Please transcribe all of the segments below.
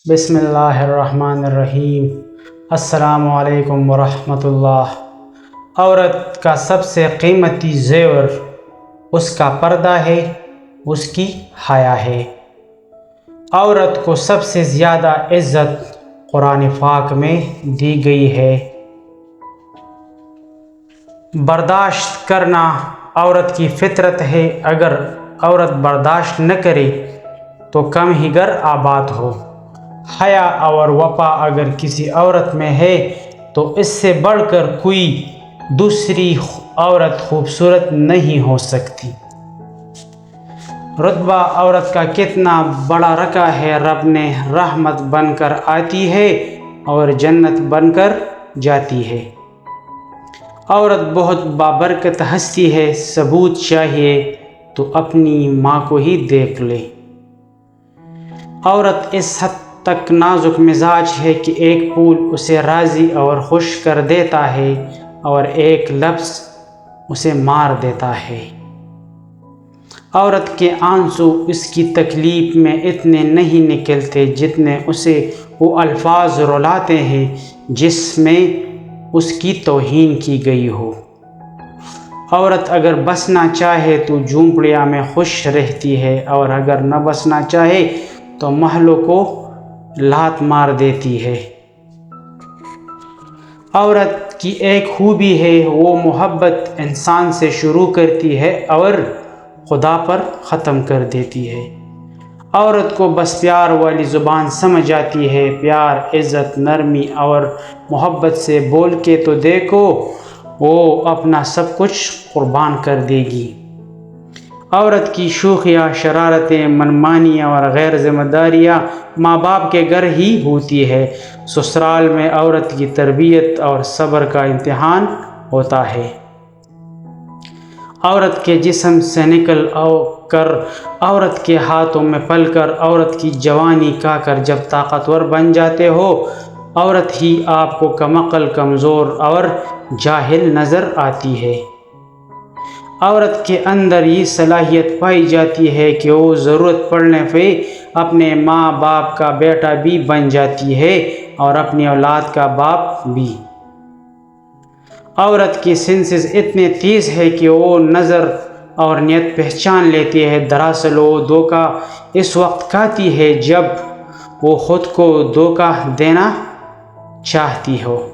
بسم اللہ الرحمن الرحیم۔ السلام علیکم ورحمۃ اللہ۔ عورت کا سب سے قیمتی زیور اس کا پردہ ہے، اس کی حیا ہے۔ عورت کو سب سے زیادہ عزت قرآن پاک میں دی گئی ہے۔ برداشت کرنا عورت کی فطرت ہے۔ اگر عورت برداشت نہ کرے تو کم ہی گھر آباد ہو۔ حیا اور وفا اگر کسی عورت میں ہے تو اس سے بڑھ کر کوئی دوسری عورت خوبصورت نہیں ہو سکتی۔ رتبہ عورت کا کتنا بڑا رکھا ہے، رب نے رحمت بن کر آتی ہے اور جنت بن کر جاتی ہے۔ عورت بہت بابرکت ہستی ہے، ثبوت چاہیے تو اپنی ماں کو ہی دیکھ لے۔ عورت اس حد تک نازک مزاج ہے کہ ایک پھول اسے راضی اور خوش کر دیتا ہے اور ایک لفظ اسے مار دیتا ہے۔ عورت کے آنسو اس کی تکلیف میں اتنے نہیں نکلتے جتنے اسے وہ الفاظ رلاتے ہیں جس میں اس کی توہین کی گئی ہو۔ عورت اگر بسنا چاہے تو جھونپڑیاں میں خوش رہتی ہے اور اگر نہ بسنا چاہے تو محلوں کو لات مار دیتی ہے۔ عورت کی ایک خوبی ہے، وہ محبت انسان سے شروع کرتی ہے اور خدا پر ختم کر دیتی ہے۔ عورت کو بس پیار والی زبان سمجھ آتی ہے۔ پیار، عزت، نرمی اور محبت سے بول کے تو دیکھو، وہ اپنا سب کچھ قربان کر دے گی۔ عورت کی شوخیاں، شرارتیں، منمانیاں اور غیر ذمہ داریاں ماں باپ کے گھر ہی ہوتی ہے۔ سسرال میں عورت کی تربیت اور صبر کا امتحان ہوتا ہے۔ عورت کے جسم سے نکل کر عورت کے ہاتھوں میں پل کر عورت کی جوانی کا کر جب طاقتور بن جاتے ہو، عورت ہی آپ کو کمعقل، کمزور اور جاہل نظر آتی ہے۔ عورت کے اندر یہ صلاحیت پائی جاتی ہے کہ وہ ضرورت پڑنے پہ اپنے ماں باپ کا بیٹا بھی بن جاتی ہے اور اپنی اولاد کا باپ بھی۔ عورت کی سینسز اتنے تیز ہے کہ وہ نظر اور نیت پہچان لیتی ہے۔ دراصل وہ دھوکہ اس وقت کھاتی ہے جب وہ خود کو دھوکہ دینا چاہتی ہو۔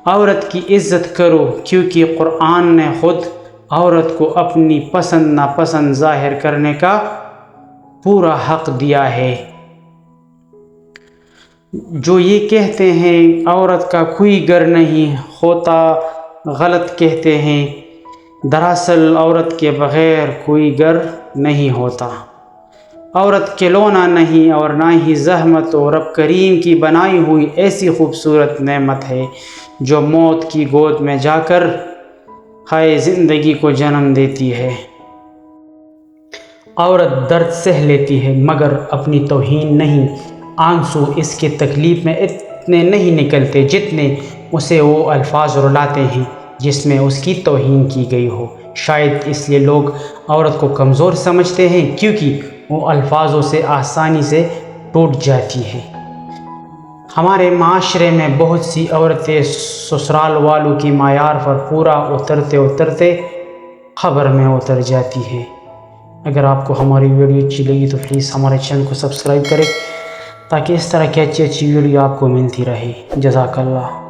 عورت کی عزت کرو، کیونکہ قرآن نے خود عورت کو اپنی پسند ناپسند ظاہر کرنے کا پورا حق دیا ہے۔ جو یہ کہتے ہیں عورت کا کوئی گھر نہیں ہوتا، غلط کہتے ہیں۔ دراصل عورت کے بغیر کوئی گھر نہیں ہوتا۔ عورت کھلونا نہیں اور نہ ہی زحمت، اور رب کریم کی بنائی ہوئی ایسی خوبصورت نعمت ہے جو موت کی گود میں جا کر ہائے زندگی کو جنم دیتی ہے۔ عورت درد سہ لیتی ہے مگر اپنی توہین نہیں۔ آنسو اس کی تکلیف میں اتنے نہیں نکلتے جتنے اسے وہ الفاظ رلاتے ہیں جس میں اس کی توہین کی گئی ہو۔ شاید اس لیے لوگ عورت کو کمزور سمجھتے ہیں کیونکہ وہ الفاظوں سے آسانی سے ٹوٹ جاتی ہے۔ ہمارے معاشرے میں بہت سی عورتیں سسرال والوں کی معیار پر پورا اترتے اترتے قبر میں اتر جاتی ہے۔ اگر آپ کو ہماری ویڈیو اچھی لگی تو پلیز ہمارے چینل کو سبسکرائب کریں تاکہ اس طرح کی اچھی ویڈیو آپ کو ملتی رہے۔ جزاک اللہ۔